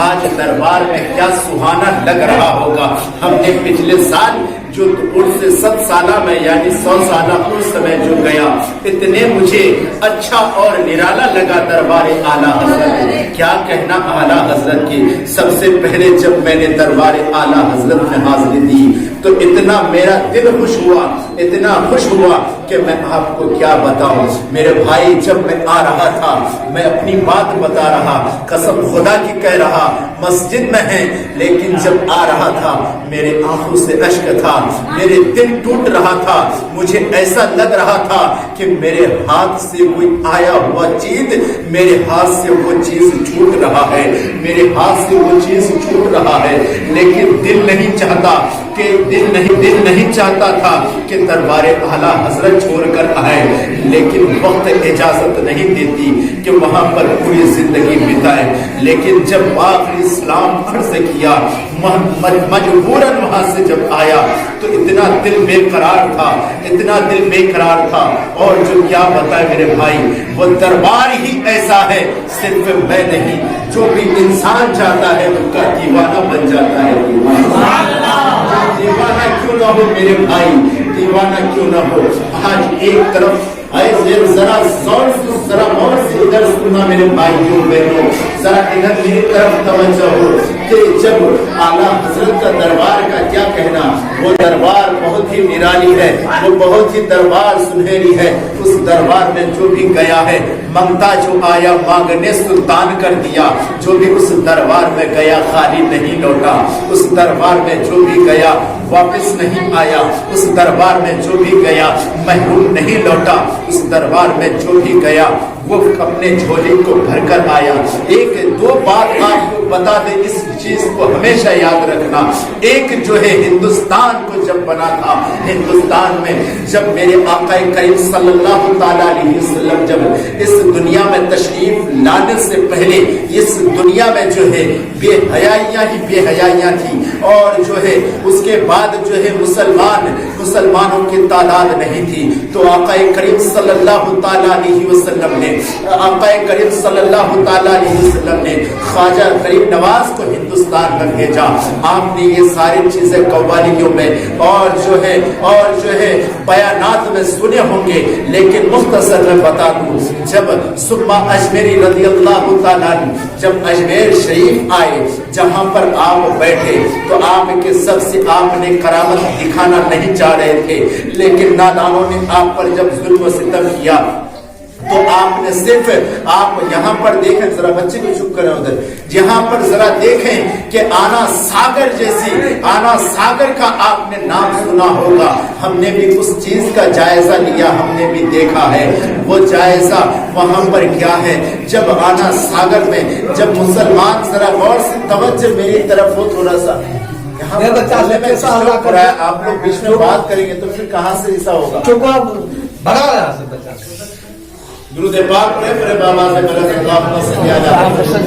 آج دربار میں کیا سہانا لگ رہا ہوگا. ہم نے پچھلے سال جو عرس 7 سالہ میں یعنی 100 سالہ عرس میں جو گیا, اتنے مجھے اچھا اور نرالا لگا دربار اعلیٰ حضرت. کیا کہنا اعلیٰ حضرت کی. سب سے پہلے جب میں نے دربار اعلیٰ حضرت میں حاضری دی تو اتنا میرا دل خوش ہوا, اتنا خوش ہوا کہ میں آپ کو کیا بتاؤں. میرے بھائی, جب میں آ رہا تھا میں اپنی بات بتا رہا, قسم خدا کی کہہ رہا, مسجد میں ہیں لیکن جب آ رہا تھا میرے آنکھوں سے اشک تھا, میرے دل ٹوٹ رہا تھا. مجھے ایسا لگ رہا تھا کہ میرے ہاتھ سے کوئی آیا ہوا چیز, میرے ہاتھ سے وہ چیز چھوٹ رہا ہے, میرے ہاتھ سے وہ چیز چھوٹ رہا ہے. لیکن دل نہیں چاہتا کہ دل نہیں چاہتا تھا کہ دربار اعلیٰ حضرت چھوڑ کر آئے, لیکن وقت اجازت نہیں دیتی کہ وہاں پر پوری زندگی بتائے. لیکن جب آخری اسلام عرض کیا, مجبوراً وہاں سے جب آیا تو اتنا دل بے قرار تھا, اتنا دل بے قرار تھا. اور جو کیا بتائے میرے بھائی, وہ دربار ہی ایسا ہے, صرف میں نہیں, جو بھی انسان جاتا ہے ان کا دیوانہ بن جاتا ہے. دیوانہ کیوں نہ ہو میرے بھائی, دیوانہ کیوں نہ ہو. آج ایک طرف ذرا غور سے ادھر سننا میرے بھائیوں بہنوں, ذرا ادھر میری طرف توجہ ہو کہ جب اعلیٰ حضرت کا دربار کا کیا کہنا. وہ دربار بہت ہی نرالی ہے, وہ بہت ہی دربار سنہری ہے. اس دربار میں جو بھی گیا ہے منگتا جو آیا مانگنے سلطان کر دیا. جو بھی اس دربار میں گیا خالی نہیں لوٹا, اس دربار میں جو بھی گیا واپس نہیں آیا, اس دربار میں جو بھی گیا محروم نہیں لوٹا, اس دربار میں جو بھی گیا وہ اپنے جھولی کو بھر کر آیا. ایک دو بات آپ کو بتا دیں, اس چیز کو ہمیشہ یاد رکھنا. ایک جو ہے ہندوستان کو جب بنا تھا, ہندوستان میں جب میرے آقا کریم صلی اللہ تعالی علیہ وسلم جب اس دنیا میں تشریف لانے سے پہلے اس دنیا میں جو ہے بے حیائیاں ہی بے حیائیاں تھی, اور جو ہے اس کے بعد جو ہے مسلمانوں کی تعداد نہیں تھی. تو آقا کریم صلی اللہ تعالی علیہ وسلم نے خواجہ غریب نواز کو ہندوستان میں بھیجا. آپ نے یہ ساری چیزیں قوالیوں میں اور جو ہے بیانات میں سنے ہوں گے, لیکن مختصر میں بتا دوں. جب سما اجمیری رضی اللہ تعالیٰ جب اجمیر شریف آئے, جہاں پر آپ بیٹھے تو آپ کے سب سے آپ نے کرامت دکھانا نہیں چاہ رہے تھے, لیکن نادانوں نے آپ پر جب ظلم و ستم کیا تو آپ نے صرف, آپ یہاں پر دیکھیں, ذرا بچے کو چپ کریں ادھر, یہاں پر ذرا دیکھیں کہ آنا ساگر کا آپ نے نام سنا ہوگا. ہم نے بھی اس چیز کا جائزہ لیا, ہم نے بھی دیکھا ہے وہ جائزہ وہاں پر کیا ہے. جب آنا ساگر میں جب مسلمان, ذرا غور سے توجہ میری طرف ہو تھوڑا سا, آپ لوگ بیچ میں بات کریں گے تو پھر کہاں سے ایسا ہوگا. درود پاک پڑھے پڑھے بابا سے بلند اللہم صلی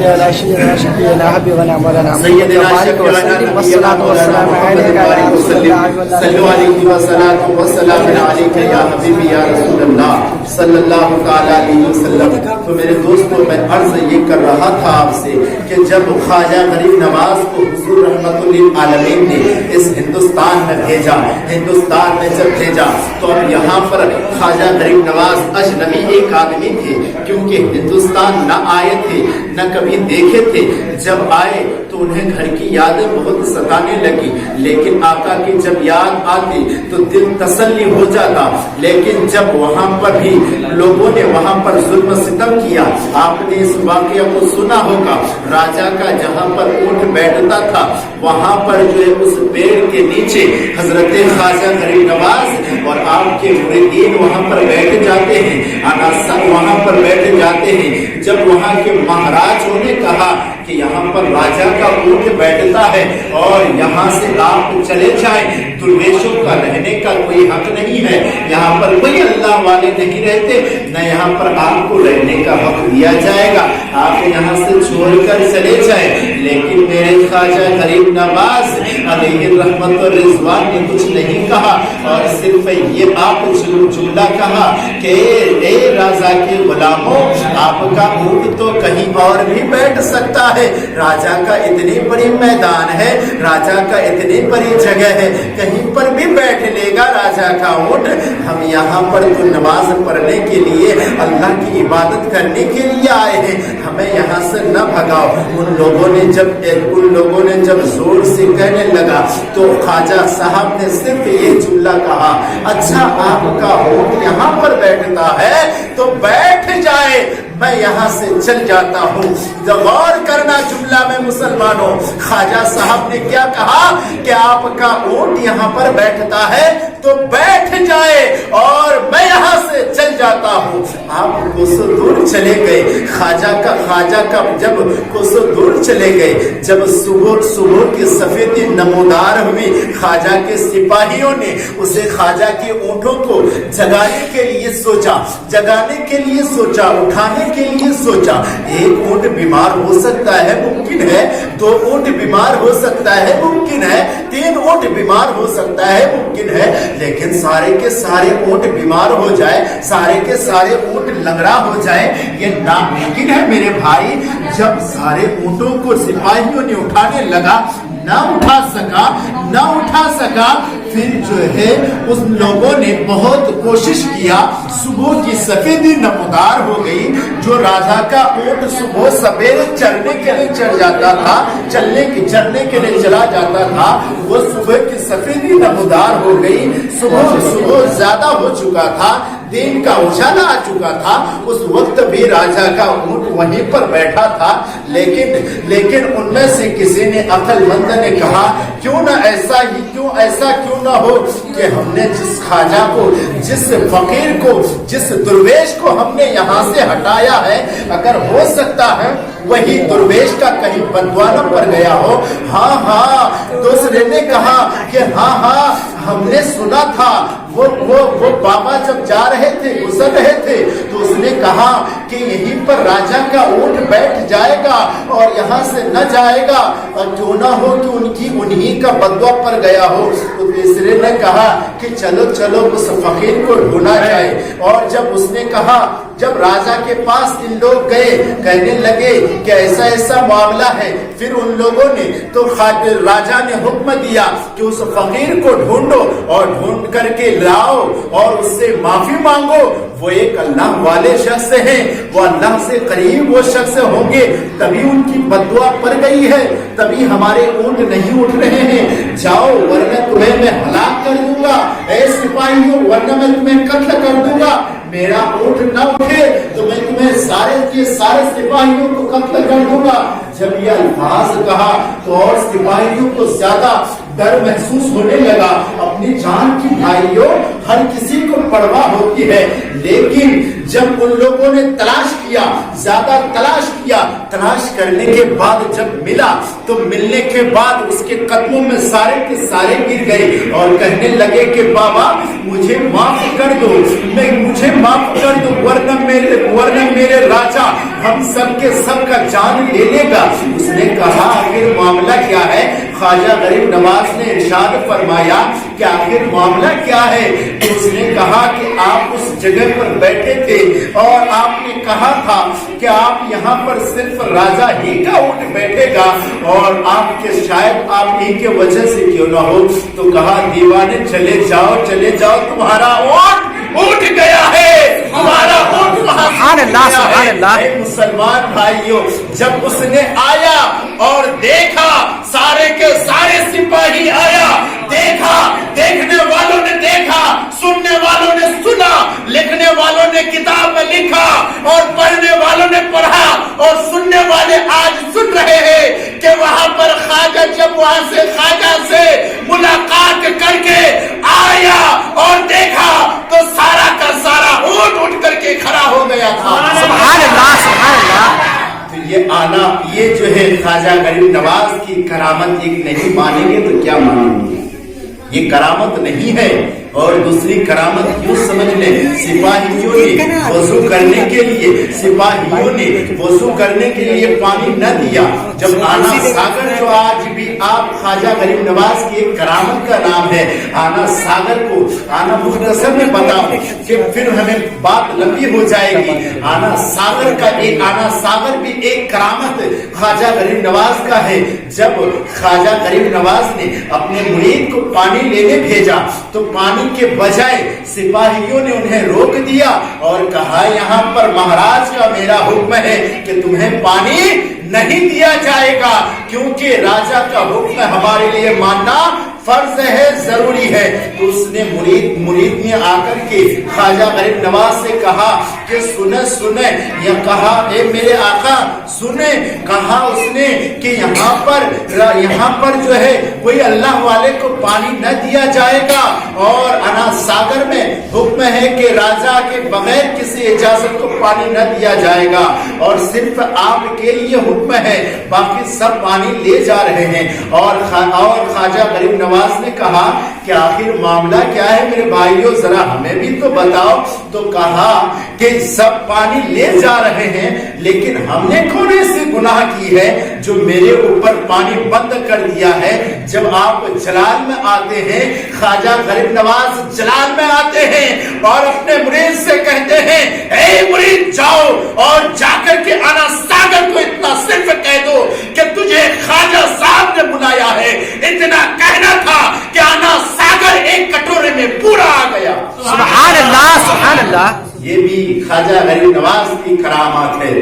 علی سیدنا حبیبنا مولانا سیدنا شفیعنا نبینا مولانا محمد بارک وسلم صلو علیہ والصلاۃ والسلام علیک یا حبیبی یا رسول اللہ صلی اللہ تعالی علیہ وسلم. تو میرے دوستو, میں عرض یہ کر رہا تھا آپ سے کہ جب خواجہ غریب نواز کو حضور رحمت للعالمین نے اس ہندوستان میں بھیجا, ہندوستان میں جب بھیجا تو اب یہاں پر خواجہ غریب نواز اجنبی ایک آدمی تھے, کیونکہ ہندوستان نہ آئے تھے نہ کبھی دیکھے تھے. جب آئے تو انہیں گھر کی یادیں بہت ستانے لگی, لیکن آقا کی جب یاد آتی تو دل تسلی ہو جاتا. لیکن جب وہاں پر بھی لوگوں نے وہاں پر ظلم ستم کیا, آپ نے اس واقعہ کو سنا ہوگا. راجا کا جہاں پر اونٹ بیٹھتا تھا وہاں پر جو ہے اس پیڑ کے نیچے حضرت خواجہ غریب نواز اور آپ کے مریدین وہاں پر بیٹھ جاتے ہیں, وہاں پر بیٹھ جاتے ہیں. جب وہاں کے مہاراجوں نے کہا کہ یہاں پر راجا کا اونٹ بیٹھتا ہے اور یہاں سے آپ چلے جائیں, درویشوں کا رہنے کا کوئی حق نہیں ہے, یہاں پر کوئی اللہ والے نہیں رہتے, نہ یہاں پر آپ کو رہنے کا حق دیا جائے گا, آپ یہاں سے چھوڑ کر چلے جائیں. لیکن میرے خواجہ غریب نواز अलैहि रहमत और रिजवान ने कुछ नहीं कहा और सिर्फ ये आप जुमला कहा कि ए राजा के गुलामों, आपका ऊंट तो कहीं और भी बैठ सकता है, राजा का इतनी बड़ी मैदान है, राजा का इतनी बड़ी जगह है, कहीं पर भी बैठ लेगा राजा का ऊंट। हम यहाँ पर तो नमाज पढ़ने के लिए, अल्लाह की इबादत करने के लिए आए हैं, हमें यहाँ से न भगाओ। उन लोगों ने जब जोर से कहने लगा तो ख्वाजा साहब ने सिर्फ ये जुमला कहा, अच्छा आपका ऊंट यहाँ पर बैठता है तो बैठ जाए, मैं यहाँ से चल जाता हूँ। गौर करना जुमला में मुसलमानों, ख्वाजा साहब ने क्या कहा कि आपका ऊंट यहाँ पर बैठता है तो बैठ जाए और मैं यहाँ से चल जाता हूँ। आप कुछ दूर चले गए, ख्वाजा का जब कुछ दूर चले गए, जब सुबह की सफेदी नमूदार हुई, ख्वाजा के सिपाहियों ने उसे ख्वाजा के ऊँटों को जगाने के लिए सोचा, उठाने के लिए सोचा। एक ऊंट बीमार हो सकता है, मुमकिन है, 2 ऊंट बीमार हो सकता है, मुमकिन है, 3 ऊंट बीमार हो सकता है, मुमकिन है, लेकिन सारे के सारे ऊंट बीमार हो जाए, सारे के सारे ऊंट लंगड़ा हो जाए, ये नामुमकिन है मेरे भाई। जब सारे ऊंटों को सिपाहियों ने उठाने लगा, ना उठा सका, फिर जो है उस लोगों ने बहुत कोशिश किया, सुबह की सफेदी नमूदार हो गई। जो राजा का ऊंट सुबह सवेरे चरने के लिए चढ़ जाता था, चरने के लिए चला जाता था, वो सुबह की सफेदी नमूदार हो गई। सुबह ज्यादा हो चुका था, दिन का उजाला आ चुका था। उस वक्त भी राजा का ऊंट वहीं पर बैठा था, लेकिन उनमें से किसी ने, अक्लमंद ने कहा, क्यों ना हो कि हमने जिस ख्वाजा को, जिस फकीर को, जिस दुर्वेश को हमने यहाँ से हटाया है, अगर हो सकता है वही दुर्वेश का कहीं बदवा न पड़ गया हो। हाँ, दूसरे ने कहा कि हाँ, हमने सुना था वो बाबा जब जा रहे थे, गुजर रहे थे, तो उसने कहा कि यहीं पर राजा का ऊंट बैठ जाएगा और यहाँ से न जाएगा, और क्यों ना हो कि उन्हीं का बदवा पड़ गया हो। तो तीसरे ने कहा कि चलो उस फकीर को ढूंढा जाए। और जब उसने कहा, जब राजा के पास इन लोग गए, कहने लगे कि ऐसा मामला है, फिर उन लोगों ने तो राजा ने हुक्म दिया कि उस फकीर को ढूंढो और ढूंढ करके लाओ और उससे माफी मांगो। वो एक अल्लाह वाले शख्स हैं, वो अल्लाह से करीब वो शख्स होंगे, तभी उनकी बदुआ पड़ गई है, तभी हमारे ऊंट नहीं उठ रहे हैं। जाओ वरना तुम्हें मैं हलाक कर दूंगा, ऐ सिपाहियों, वरना मैं तुम्हें कत्ल कर दूंगा। मेरा ऊंट न उठे तो मैं तुम्हें सारे के सारे सिपाहियों को कत्ल कर दूंगा। जब ये अल्फाज कहा तो और सिपाहियों को ज्यादा डर महसूस होने लगा। अपनी जान की भाइयों, हर किसी को परवाह होती है, लेकिन जब उन लोगों ने तलाश किया, ज्यादा तलाश किया, तलाश करने के बाद जब मिला, तो मिलने के बाद उसके कदमों में सारे के सारे गिर गए और कहने लगे कि बाबा मुझे माफ कर दो, मुझे माफ कर दो, वरना मेरे राजा हम सब के सब का जान ले लेगा। उसने कहा आखिर मामला क्या है? ख्वाजा गरीब नवाज ने इरशाद फरमाया कि आखिर मामला क्या है? तो उसने कहा कि आप उस जगह पर बैठे थे और आपने कहा था कि आप यहाँ पर सिर्फ राजा ही का ऊंट बैठेगा और आपके शायद आप ही के वजह से क्यों ना हो। तो कहा दीवाने चले जाओ तुम्हारा ऊंट उठ गया है, तुम्हारा ऊंट मुसलमान भाइयों, जब उसने आया और देखा, सारे के सारे सिपाही आया, देखा, देखने वालों ने देखा, सुनने वालों ने सुना, लिखने वालों ने किताब में लिखा और पढ़ने वालों ने पढ़ा और सुनने वाले आज सुन रहे हैं कि वहां पर ख्वाजा जब वहां से ख्वाजा से मुलाकात करके आया और देखा तो सारा का सारा ऊंट उठ करके खड़ा हो गया था। सुभान अल्लाह, सुभान अल्लाह। तो ये आना, ये जो है ख्वाजा गरीब नवाज की करामत एक नहीं मानेंगे तो क्या मानेंगे? ये करामत नहीं है। और दूसरी करामत यूं समझ ले, सिपाहियों ने वजू करने के लिए पानी न दिया। जब आना सागर जो आज भी आप ख्वाजा गरीब नवाज की एक करामत का नाम है। आना सागर को आना मुख्तसर में बताऊं कि फिर हमें बात लंबी हो जाएगी। आना सागर भी एक करामत ख्वाजा गरीब नवाज का है। जब ख्वाजा गरीब नवाज ने अपने मुरीद को पानी लेने भेजा तो पानी के बजाय सिपाहियों ने उन्हें रोक दिया और कहा, यहाँ पर महाराज का मेरा हुक्म है कि तुम्हें पानी नहीं दिया जाएगा, क्योंकि राजा का हुक्म हमारे लिए मानना फर्ज है, जरूरी है। तो उसने मुरीद ने आकर के ख्वाजा गरीब नवाज से कहा कि सुने या कहा, ए मेरे आका सुने। कहा उसने कि यहाँ पर जो है कोई अल्लाह वाले को पानी न दिया जाएगा और अना सागर में हुक्म है कि राजा के बगैर किसी इजाजत को पानी न दिया जाएगा और सिर्फ आपके लिए हुक्म है, बाकी सब पानी ले जा रहे हैं। और ख्वाजा गरीब नवाज ने कहा कि आखिर मामला क्या है मेरे भाइयों, जरा हमें भी तो बताओ। तो कहा कि सब पानी ले जा रहे हैं, लेकिन हमने कौन ऐसी गुनाह की है जो मेरे ऊपर पानी बंद कर दिया है। जब आप जलाल में आते हैं, ख्वाजा गरीब नवाज जलाल में आते हैं और अपने मुरीद से कहते हैं, ए मुरीद जाओ और जाकर के आना सागर को इतना सिर्फ कह दो कि तुझे ख्वाजा साहब ने बुलाया है। इतना कहना था कि आना सागर एक कटोरे में पूरा आ गया। सुभान अल्लाह, सुभान अल्लाह। ये भी ख्वाजा गरीब नवाज की करामात है।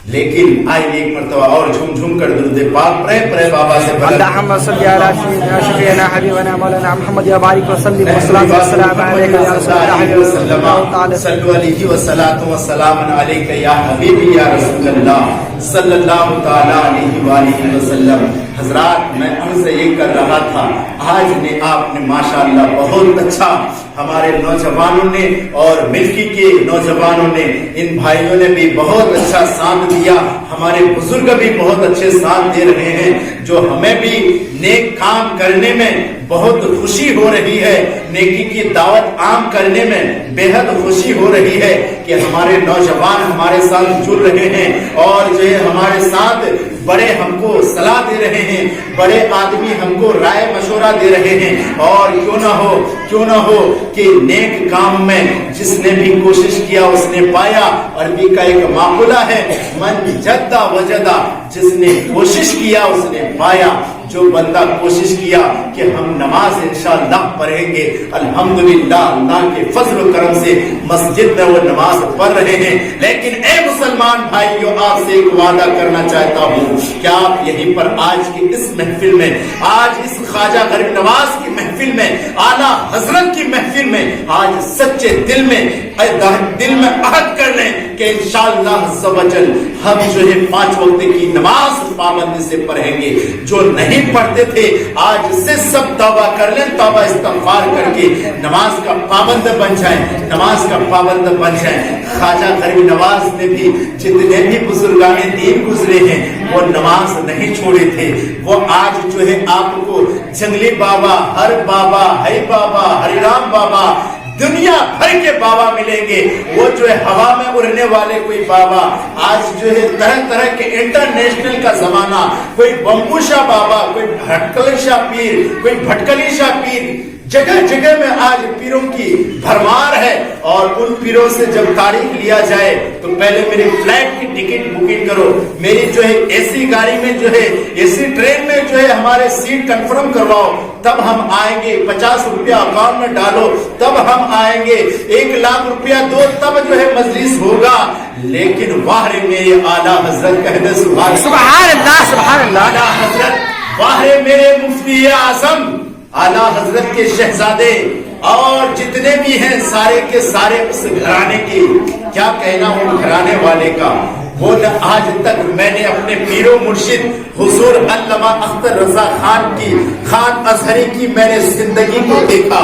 लेकिन आइए एक मरतबा और झूम कर दुरूद पाक पढ़े बाबा से। अल्लाहुम्मा सल्ली अला सय्यिदना हबीबना मौलाना मुहम्मद व बारिक व सल्लिम व सल्लल्लाहु अलैहि वसल्लम। सल्लु अलैहि व सलातु व सलाम अलैका या हबीबी या रसूलल्लाह सल्लल्लाहु तआला अलैहि वसल्लम। हजरात, मैं उनसे ये कर रहा था, आज ने आपने माशाअल्लाह बहुत अच्छा, हमारे नौजवानों ने और मिल्की के नौजवानों ने, इन भाइयों ने भी बहुत अच्छा साथ दिया। हमारे बुजुर्ग भी बहुत अच्छे साथ दे रहे हैं, जो हमें भी नेक काम करने में बहुत खुशी हो रही है। नेकी की दावत आम करने में बेहद खुशी हो रही है कि हमारे नौजवान हमारे साथ जुड़ रहे हैं और जो है हमारे साथ बड़े हमको सलाह दे रहे हैं, बड़े आदमी हमको राय मशवरा दे रहे हैं। और क्यों ना हो कि नेक काम में जिसने भी कोशिश किया उसने पाया। अरबी का एक माकुला है, मन जद्दा वजदा, जिसने कोशिश किया उसने पाया। जो बंदा कोशिश किया कि हम नमाज इंशाअल्लाह पढ़ेंगे, अल्हम्दुलिल्लाह अल्लाह के फजल करम से मस्जिद में वो नमाज पढ़ रहे हैं। लेकिन ए मुसलमान भाइयों, आपसे एक वादा करना चाहता हूँ कि आप यहीं पर आज की इस महफिल में, आज इस ख्वाजा गरीब नवाज की महफिल में, आला हजरत की महफिल में, आज सच्चे दिल में अहद कर लें कि इंशाअल्लाह अज़्ज़वजल हम जो है 5 वक्त की नमाज पाबंदी से पढ़ेंगे। जो नहीं पढ़ते थे आज से सब तौबा कर लें, तौबा इस्तग़फ़ार करके नमाज का पाबंद बन जाए, नमाज का पाबंद बन जाए। ख्वाजा गरीब नवाज ने भी, जितने भी बुजुर्गाने दीन गुजरे हैं, वो नमाज नहीं छोड़े थे। वो आज जो है आपको जंगली बाबा, हर बाबा, हरि बाबा, हरिराम बाबा, दुनिया भर के बाबा मिलेंगे। वो जो है हवा में उड़ने वाले कोई बाबा, आज जो है तरह तरह के इंटरनेशनल का जमाना, कोई बम्बूशा बाबा, कोई भटकलीशा पीर, कोई भटकलीशा पीर, जगह जगह में आज पीरों की भरमार है। और उन पीरों से जब तारीख लिया जाए तो पहले मेरे फ्लाइट की टिकट बुकिंग करो, मेरी जो है एसी गाड़ी में जो है, एसी ट्रेन में जो है हमारे सीट कंफर्म करवाओ, तब हम आएंगे। 50 रुपया अकाउंट में डालो तब हम आएंगे। 1 लाख रुपया दो तब जो है मजलिस होगा। लेकिन वाह रे मेरे आला हजरत, कहते सुभान अल्लाह, सुभान अल्लाह। आला हजरत, वाह रे मेरे मुफ्ती आजम, आला हजरत के शहजादे और जितने भी हैं सारे के सारे उस घराने के, क्या कहना वो घराने वाले का। वो आज तक मैंने अपने पीरो मुर्शिद हुजूर अल्लामा अख्तर रजा खान अजहरी की मैंने जिंदगी को देखा,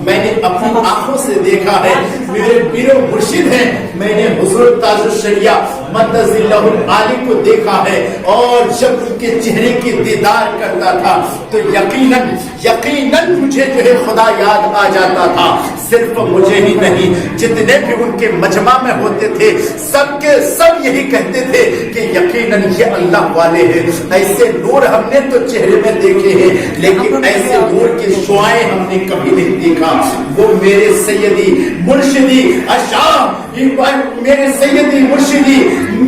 मैंने अपनी आंखों से देखा है। मेरे पीरो मुर्शिद हैं, मैंने हुजूर ताजुश शरिया मद्दजिल्लहुल आली को देखा है और जब उनके चेहरे की दीदार करता था तो यकीनन मुझे जो है खुदा याद आ जाता था। सिर्फ मुझे ही नहीं, जितने भी उनके मजमा में होते थे सबके सब यही कहते थे कि यकीनन ये अल्लाह वाले हैं। ऐसे नूर हमने तो चेहरे में देखे हैं, लेकिन ऐसे नूर की शुआएं हमने कभी नहीं देखा। वो मेरे सैयदी मुर्शिदी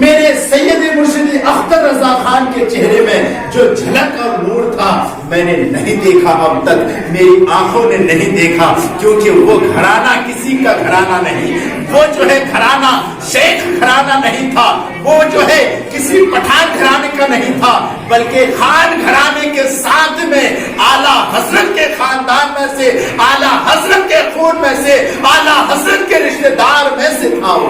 मेरे सैयदी मुर्शिदी अख्तर रजा खान के चेहरे में जो झलक और नूर था मैंने नहीं देखा अब तक, मेरी आंखों ने नहीं देखा, क्योंकि वो घराना किसी का घराना नहीं, वो जो है घराना शेख घराना नहीं था, वो जो है किसी पठान घराने का नहीं था, बल्कि खान घराने के साथ में आला हजरत के खानदान में से, आला हजरत के खून में से, आला हजरत के रिश्तेदार में से था। वो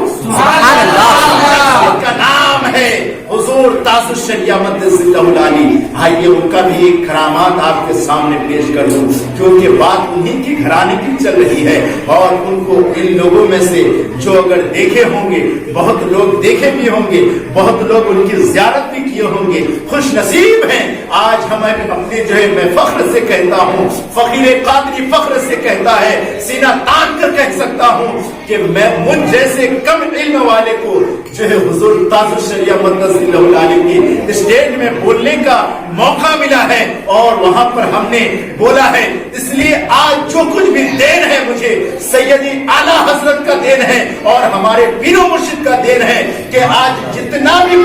उसका नाम है हुजूर ताजुश शरिया मद्दजिल्लहुल आली। आइए उनका भी एक करामात आपके सामने पेश कर दूं, क्योंकि बात उन्हीं की घराने की चल रही है। और उनको इन लोगों में से जो अगर देखे होंगे, बहुत लोग देखे भी होंगे, बहुत लोग उनकी ज़ियारत भी किए होंगे, खुश नसीब हैं। आज हम अपने जो है मैं फख्र से कहता हूँ, फकीर कादरी फख्र से कहता है, सीना तान कर कह सकता हूँ कि मैं मुझ जैसे कम इल्म वाले को जो है हुजूर ताजुश शरिया मद्दजिल्लहुल आली की स्टेज में बोलने का मौका मिला है और वहां पर हमने बोला है। इसलिए आज जो कुछ भी देन है मुझे सैयदी आला हजरत का देन है और हमारे पीरो मुर्शिद का देन है कि आज जितना भी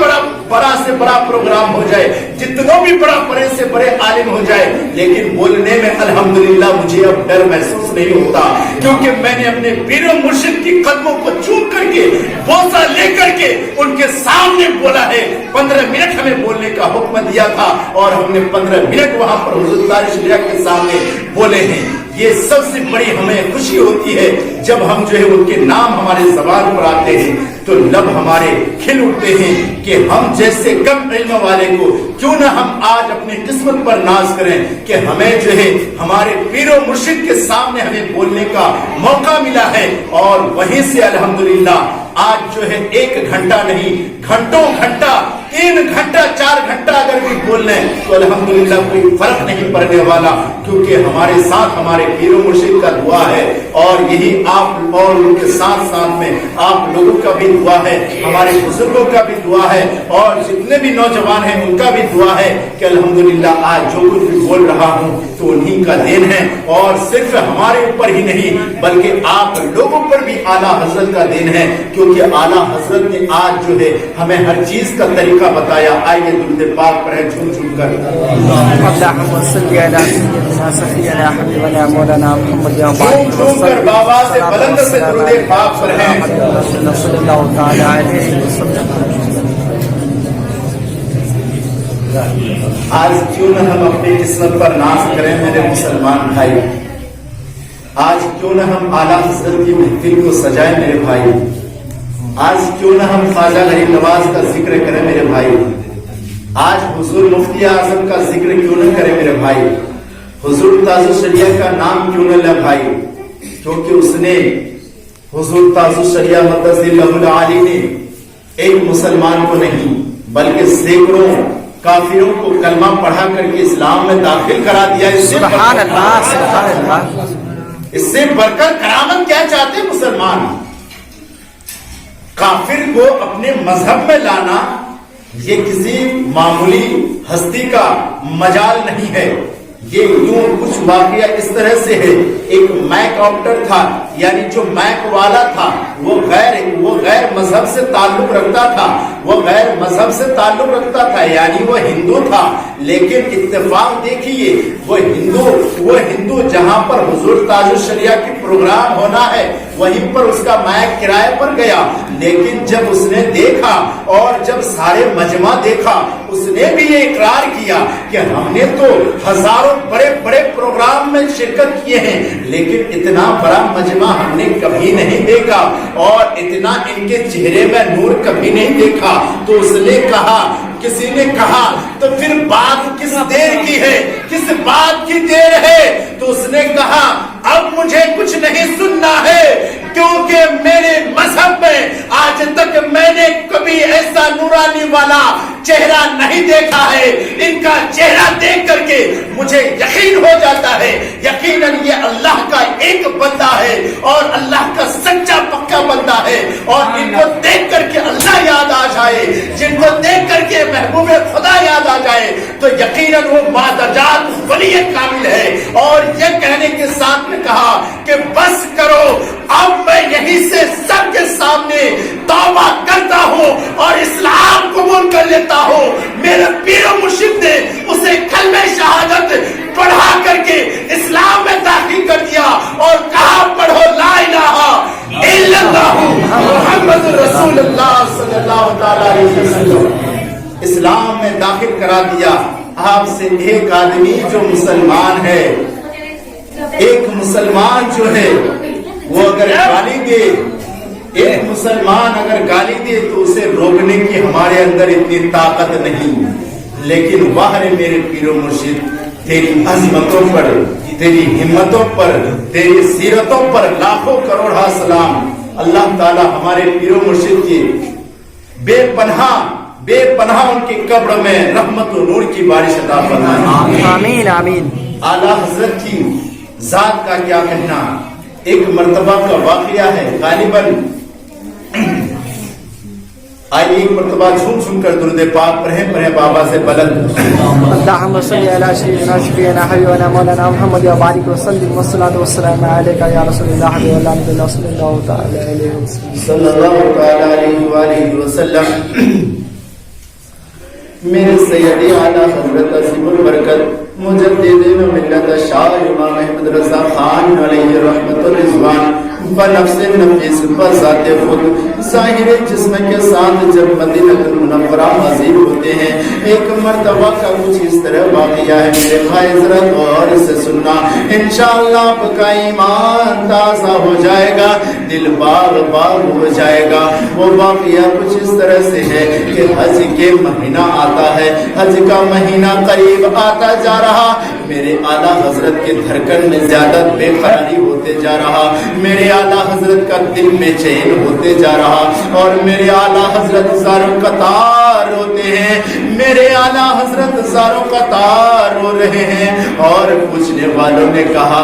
बड़ा से बड़ा प्रोग्राम हो जाए, जितना भी बड़े से बड़े आलिम हो जाए, लेकिन बोलने में अल्हम्दुलिल्लाह मुझे अब डर महसूस नहीं होता, क्योंकि मैंने अपने पीरो मुर्शिद की कदमों को चूम करके बोसा लेकर के उनके सामने बोला है। 15 मिनट हमें बोलने का हुक्म दिया था और हमने 15 मिनट वहां पर हुजूर तारिश शरिया के सामने बोले हैं। ये सबसे बड़ी हमें खुशी होती है जब हम जो है उनके नाम हमारे ज़बान पर आते हैं तो लब हमारे खिल उठते हैं कि हम जैसे कम इल्म वाले को क्यों ना हम आज अपनी किस्मत पर नाज करें कि हमें जो है हमारे पीरो मुर्शिद के सामने हमें बोलने का मौका मिला है। और वहीं से अल्हम्दुलिल्लाह आज जो है 1 घंटा नहीं, घंटों घंटा, 3 घंटा, 4 घंटा अगर भी बोल लें तो अल्हम्दुलिल्लाह कोई फर्क नहीं पड़ने वाला, क्योंकि हमारे साथ हमारे पीरो मुर्शिद का दुआ है और यही आप और उनके साथ साथ में आप लोगों का भी दुआ है, हमारे बुजुर्गों का भी दुआ है और जितने भी नौजवान हैं उनका भी दुआ है कि अल्हम्दुलिल्लाह आज जो कुछ भी बोल रहा हूँ तो उन्हीं का देन है। और सिर्फ हमारे ऊपर ही नहीं बल्कि आप लोगों पर भी आला हजरत का देन है, क्योंकि आला हजरत ने आज जो है हमें हर चीज का तरीका बताया। आइए दुरूद पाक पर है झूम झूम कर झूम कर बाबा से बुलंद से दुरूद पाक पर है। आज क्यों न हम अपनी किस्मत पर नाज करें मेरे मुसलमान भाई, आज क्यों न हम आला हजरत की महफिल को सजाएं मेरे भाई, आज क्यों न हम ख्वाजा गरीब नवाज का जिक्र करें मेरे भाई, आज हुजूर मुफ्ती आजम का जिक्र क्यों न करें मेरे भाई, हुजूर ताजुश शरिया का नाम क्यों न ले भाई, क्योंकि उसने हुजूर ताजुश शरिया मद्दजिल्लहुल आली ने एक मुसलमान को नहीं बल्कि सैकड़ों काफिरों को कलमा पढ़ा करके इस्लाम में दाखिल करा दिया। इससे बढ़कर करामत क्या चाहते मुसलमान? काफिर को अपने मजहब में लाना ये किसी मामूली हस्ती का मजाल नहीं है। ये यूं कुछ वाकया इस तरह से है, एक मैक ऑप्टर था, यानी जो मैक वाला था वो गैर मजहब से ताल्लुक रखता था, वो गैर मजहब से ताल्लुक रखता था, यानी वो हिंदू था, लेकिन इत्तेफाक देखिए वो हिंदू जहां पर हुजूर ताजुश शरिया की प्रोग्राम होना है वहीं पर उसका मैक किराए पर गया। लेकिन जब उसने देखा और जब सारे मजमा देखा उसने भी ये इकरार किया कि हमने तो हजारों बड़े बड़े प्रोग्राम में शिरकत किए हैं, लेकिन इतना बड़ा मजमा हमने कभी नहीं देखा और इतना इनके चेहरे में नूर कभी नहीं देखा। तो उसने कहा, किसी ने कहा तो फिर बात किस देर की है, किस बात की देर है? तो उसने कहा अब मुझे कुछ नहीं सुनना है, क्योंकि मेरे मजहब में आज तक मैंने कभी ऐसा नूरानी वाला चेहरा नहीं देखा है। इनका चेहरा देख करके मुझे यकीन हो जाता है, यकीनन ये अल्लाह का एक बंदा है और अल्लाह का सच्चा पक्का बंदा है। और इनको देख करके अल्लाह याद आ जाए, जिनको देख करके महबूब खुदा याद आ जाए, तो यकीनन वो बादजात वलीयत कामिल है। और ये कहने के साथ में कहा कि बस करो, अब मैं यहीं से सबके सामने तौबा करता हूँ और इस्लाम कबूल कर लेता हूँ। मेरे पीर और मुर्शिद ने उसे कलमे शहादत पढ़ा करके इस्लाम में दाखिल कर दिया और कहा पढ़ो ला इलाहा इल्लल्लाह मुहम्मदुर रसूलुल्लाह सल्लल्लाहु तआला अलैहि वसल्लम। इस्लाम में दाखिल करा दिया। आपसे एक आदमी जो मुसलमान है, एक मुसलमान जो है वो अगर गाली दे, एक मुसलमान अगर गाली दे तो उसे रोकने की हमारे अंदर इतनी ताकत नहीं। लेकिन वाह रे मेरे पीरो मुर्शिद, तेरी अजमतों पर, तेरी हिम्मतों पर, तेरी सीरतों पर लाखों करोड़ सलाम। अल्लाह ताला हमारे पीरो मुर्शिद की बेपनाह उनकी कब्र में रहमत और नूर की बारिश अता फरमाए। आमीन आमीन। आला हजरत की जात का क्या कहना। एक मर्तबा का वाकया है, गालिबन आइए एक मर्तबा झूम झूम कर दुरूद पाक पढ़े बाबा से बुलंद। अल्लाहुम्मा सल्ली अला सय्यिदिना शफीना हबीबना मौलाना मुहम्मद व बारिक व सल्लिम व सलातु व सलाम अलैका या रसूलल्लाह व अला नबीना सल्लल्लाहु तआला अलैहि वसल्लम। मेरे सैयदी आला हजरत अज़ीमुल बरकत मुजद्दिद मिल्लत शाह इमाम अहमद रज़ा खान अलैहि रहमतुर रिज़वान बनफ्से नफीस बज़ाते खुद ज़ाहिर जिस्म के साथ जब मदीनतुल मुनव्वरा हाजिर होते हैं, एक मर्तबा का कुछ इस तरह वाक़या है मेरे भाई, ज़रा गौर से सुनना। इंशाअल्लाह आपका ईमान ताज़ा हो जाएगा, दिल बाग बाग हो जाएगा। वो वाक़या कुछ इस तरह से है कि हज के महीना आता है, हज का महीना करीब आता जा रहा, मेरे आला हजरत के धड़कन में ज्यादा बेकरारी होते जा रहा, मेरे आला हजरत का दिल बेचैन होते जा रहा और मेरे आला हजरत ज़ारों कतार रोते हैं, मेरे आला हजरत ज़ारों कतार रो रहे हैं। और पूछने वालों ने कहा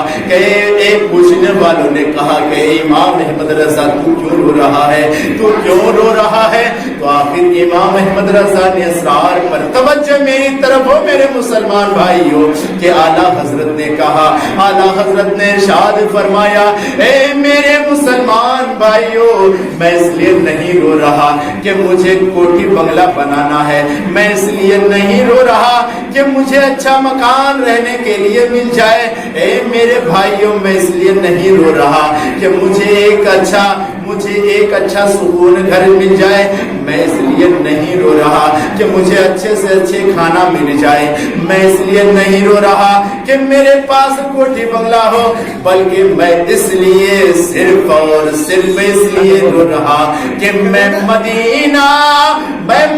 कि इमाम अहमद रज़ा तू क्यों रो रहा है, तू क्यों रो रहा है? तो आखिर इमाम अहमद रज़ा ने इसरार पर तवज्जो मेरी तरफ हो मेरे मुसलमान भाइयों कि आला हजरत ने कहा, आला हजरत ने इरशाद फरमाया, ए मेरे मुसलमान भाइयों, मैं इसलिए नहीं रो रहा कि मुझे कोठी बंगला बनाना है, मैं इसलिए नहीं रो रहा कि मुझे अच्छा मकान रहने के लिए मिल जाए। ए मेरे भाइयों, मैं इसलिए नहीं रो रहा कि मुझे एक अच्छा सुकून घर मिल जाए, मैं इसलिए नहीं रो रहा कि मुझे अच्छे से अच्छे खाना मिल जाए, मैं इसलिए नहीं रो रहा कि मेरे पास कोठी बंगला हो, बल्कि मैं इसलिए सिर्फ और सिर्फ इसलिए रो रहा कि मैं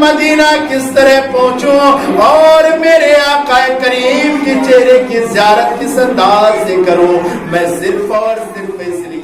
मदीना किस तरह पहुंचूं और मेरे आका करीम के चेहरे की ज़ियारत किस अंदाज से करूं। मैं सिर्फ और सिर्फ इसलिए